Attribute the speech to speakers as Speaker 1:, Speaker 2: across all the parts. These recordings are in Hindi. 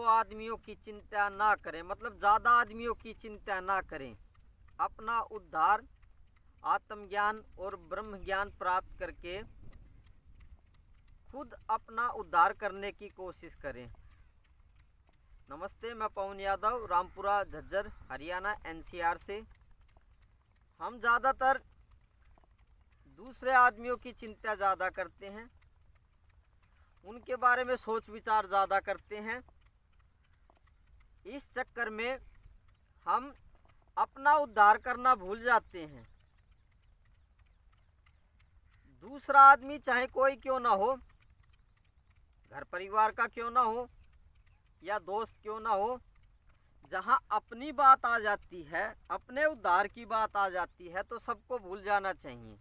Speaker 1: आदमियों की चिंता ना करें, मतलब ज़्यादा आदमियों की चिंता ना करें। अपना उद्धार आत्मज्ञान और ब्रह्म ज्ञान प्राप्त करके खुद अपना उद्धार करने की कोशिश करें। नमस्ते, मैं पवन यादव, रामपुरा झज्जर हरियाणा एनसीआर से। हम ज़्यादातर दूसरे आदमियों की चिंता ज़्यादा करते हैं, उनके बारे में सोच विचार ज़्यादा करते हैं। इस चक्कर में हम अपना उद्धार करना भूल जाते हैं। दूसरा आदमी चाहे कोई क्यों ना हो, घर परिवार का क्यों ना हो या दोस्त क्यों ना हो, जहां अपनी बात आ जाती है, अपने उद्धार की बात आ जाती है, तो सबको भूल जाना चाहिए।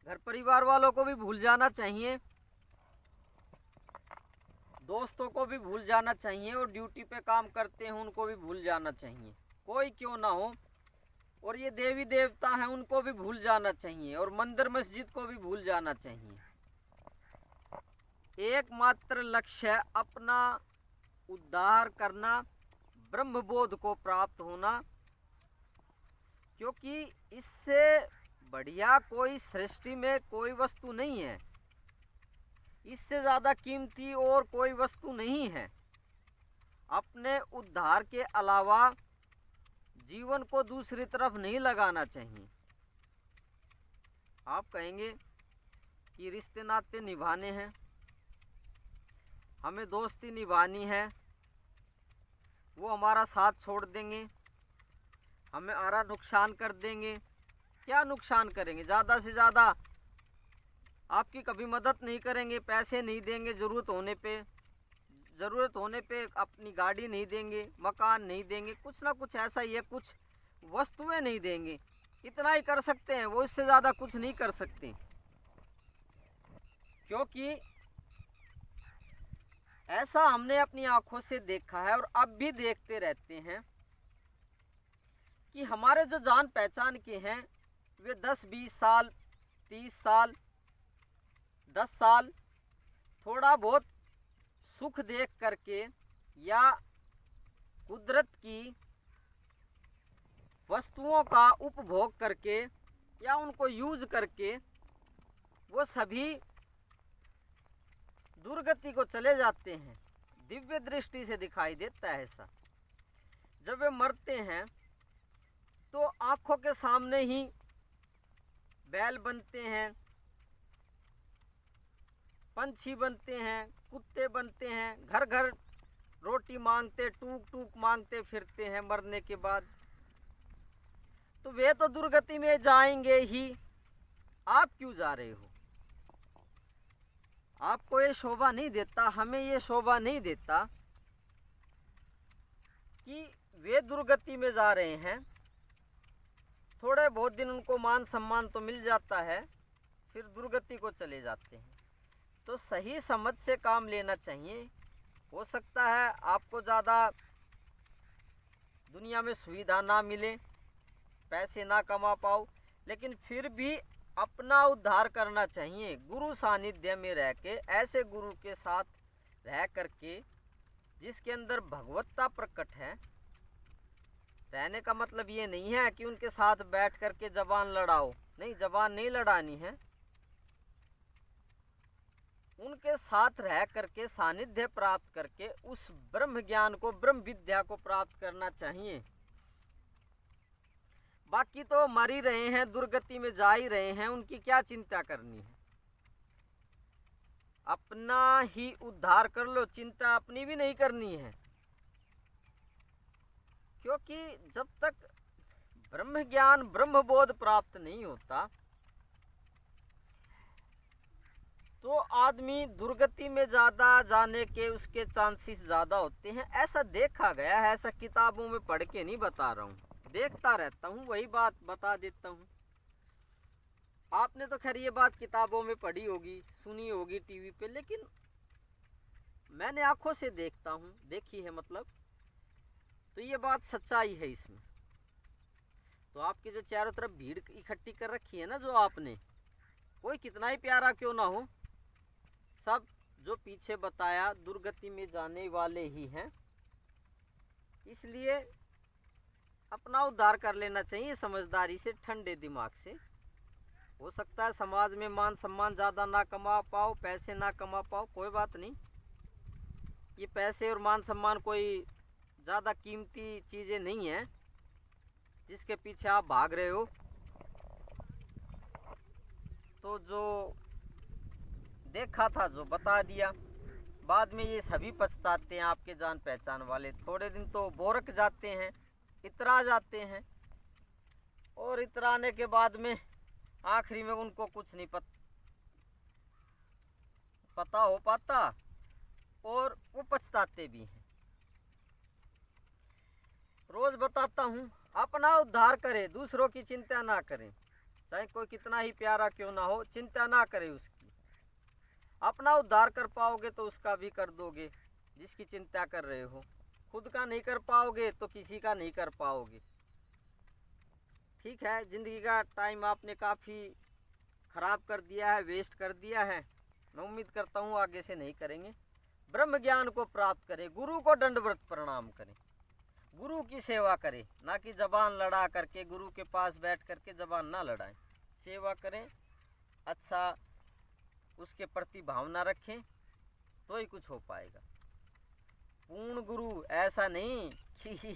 Speaker 1: घर परिवार वालों को भी भूल जाना चाहिए, दोस्तों को भी भूल जाना चाहिए, और ड्यूटी पे काम करते हैं उनको भी भूल जाना चाहिए, कोई क्यों ना हो। और ये देवी देवता हैं उनको भी भूल जाना चाहिए, और मंदिर मस्जिद को भी भूल जाना चाहिए। एकमात्र लक्ष्य है अपना उद्धार करना, ब्रह्मबोध को प्राप्त होना, क्योंकि इससे बढ़िया कोई सृष्टि में कोई वस्तु नहीं है, इससे ज़्यादा कीमती और कोई वस्तु नहीं है। अपने उद्धार के अलावा जीवन को दूसरी तरफ नहीं लगाना चाहिए। आप कहेंगे कि रिश्ते नाते निभाने हैं, हमें दोस्ती निभानी है, वो हमारा साथ छोड़ देंगे, हमें हमारा नुकसान कर देंगे। क्या नुकसान करेंगे? ज़्यादा से ज़्यादा आपकी कभी मदद नहीं करेंगे, पैसे नहीं देंगे, ज़रूरत होने पे अपनी गाड़ी नहीं देंगे, मकान नहीं देंगे, कुछ ना कुछ ऐसा ही है, कुछ वस्तुएं नहीं देंगे। इतना ही कर सकते हैं वो, इससे ज़्यादा कुछ नहीं कर सकते। क्योंकि ऐसा हमने अपनी आंखों से देखा है और अब भी देखते रहते हैं कि हमारे जो जान पहचान के हैं वे 10-20 साल, 30 साल, 10 साल थोड़ा बहुत सुख देख करके या कुदरत की वस्तुओं का उपभोग करके या उनको यूज करके वो सभी दुर्गति को चले जाते हैं। दिव्य दृष्टि से दिखाई देता है ऐसा। जब वे मरते हैं तो आंखों के सामने ही बैल बनते हैं, पंछी बनते हैं, कुत्ते बनते हैं, घर घर रोटी मांगते, टूक टूक मांगते फिरते हैं मरने के बाद। तो वे तो दुर्गति में जाएंगे ही, आप क्यों जा रहे हो? आपको ये शोभा नहीं देता, हमें ये शोभा नहीं देता कि वे दुर्गति में जा रहे हैं। थोड़े बहुत दिन उनको मान सम्मान तो मिल जाता है, फिर दुर्गति को चले जाते हैं। तो सही समझ से काम लेना चाहिए। हो सकता है आपको ज़्यादा दुनिया में सुविधा ना मिले, पैसे ना कमा पाओ, लेकिन फिर भी अपना उद्धार करना चाहिए। गुरु सानिध्य में रह के, ऐसे गुरु के साथ रह करके जिसके अंदर भगवत्ता प्रकट है। रहने का मतलब ये नहीं है कि उनके साथ बैठ करके जबान लड़ाओ, नहीं, जबान नहीं लड़ानी है। उनके साथ रह करके सानिध्य प्राप्त करके उस ब्रह्म ज्ञान को, ब्रह्म विद्या को प्राप्त करना चाहिए। बाकी तो मर ही रहे हैं, दुर्गति में जा ही रहे हैं, उनकी क्या चिंता करनी है। अपना ही उद्धार कर लो, चिंता अपनी भी नहीं करनी है। क्योंकि जब तक ब्रह्म ज्ञान, ब्रह्म बोध प्राप्त नहीं होता तो आदमी दुर्गति में ज़्यादा जाने के उसके चांसेस ज़्यादा होते हैं। ऐसा देखा गया है, ऐसा किताबों में पढ़ के नहीं बता रहा हूँ, देखता रहता हूँ, वही बात बता देता हूँ। आपने तो खैर ये बात किताबों में पढ़ी होगी, सुनी होगी टीवी पे, लेकिन मैंने आंखों से देखता हूँ, देखी है मतलब। तो ये बात सच्चाई है इसमें। तो आपकी जो चारों तरफ भीड़ इकट्ठी कर रखी है ना, जो आपने, कोई कितना ही प्यारा क्यों ना हो, सब जो पीछे बताया दुर्गति में जाने वाले ही हैं, इसलिए अपना उद्धार कर लेना चाहिए समझदारी से, ठंडे दिमाग से। हो सकता है समाज में मान सम्मान ज़्यादा ना कमा पाओ, पैसे ना कमा पाओ, कोई बात नहीं। ये पैसे और मान सम्मान कोई ज़्यादा कीमती चीज़ें नहीं हैं जिसके पीछे आप भाग रहे हो। तो जो देखा था, जो बता दिया, बाद में ये सभी पछताते हैं, आपके जान पहचान वाले। थोड़े दिन तो बोरक जाते हैं, इतरा जाते हैं, और इतराने के बाद में आखिरी में उनको कुछ नहीं पता हो पाता, और वो पछताते भी हैं। रोज बताता हूँ, अपना उद्धार करे, दूसरों की चिंता ना करें। चाहे कोई कितना ही प्यारा क्यों ना हो, चिंता ना करे उसकी। अपना उद्धार कर पाओगे तो उसका भी कर दोगे जिसकी चिंता कर रहे हो। खुद का नहीं कर पाओगे तो किसी का नहीं कर पाओगे। ठीक है, जिंदगी का टाइम आपने काफ़ी खराब कर दिया है, वेस्ट कर दिया है। मैं उम्मीद करता हूँ आगे से नहीं करेंगे। ब्रह्म ज्ञान को प्राप्त करें, गुरु को दंडवत प्रणाम करें, गुरु की सेवा करें, ना कि जबान लड़ा करके। गुरु के पास बैठ करके जबान ना लड़ाएं, सेवा करें, अच्छा उसके प्रति भावना रखें, तो ही कुछ हो पाएगा। पूर्ण गुरु ऐसा नहीं कि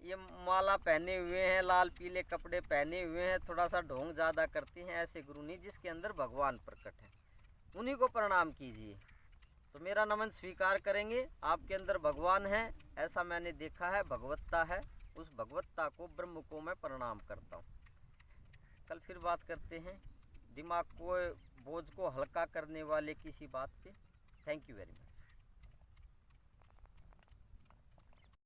Speaker 1: ये माला पहने हुए हैं, लाल पीले कपड़े पहने हुए हैं, थोड़ा सा ढोंग ज़्यादा करते हैं, ऐसे गुरु नहीं। जिसके अंदर भगवान प्रकट है उन्हीं को प्रणाम कीजिए, तो मेरा नमन स्वीकार करेंगे। आपके अंदर भगवान है, ऐसा मैंने देखा है, भगवत्ता है, उस भगवत्ता को, ब्रह्म को मैं प्रणाम करता हूँ। कल फिर बात करते हैं दिमाग को, बोझ को हल्का करने वाले किसी बात पे। Thank you very much.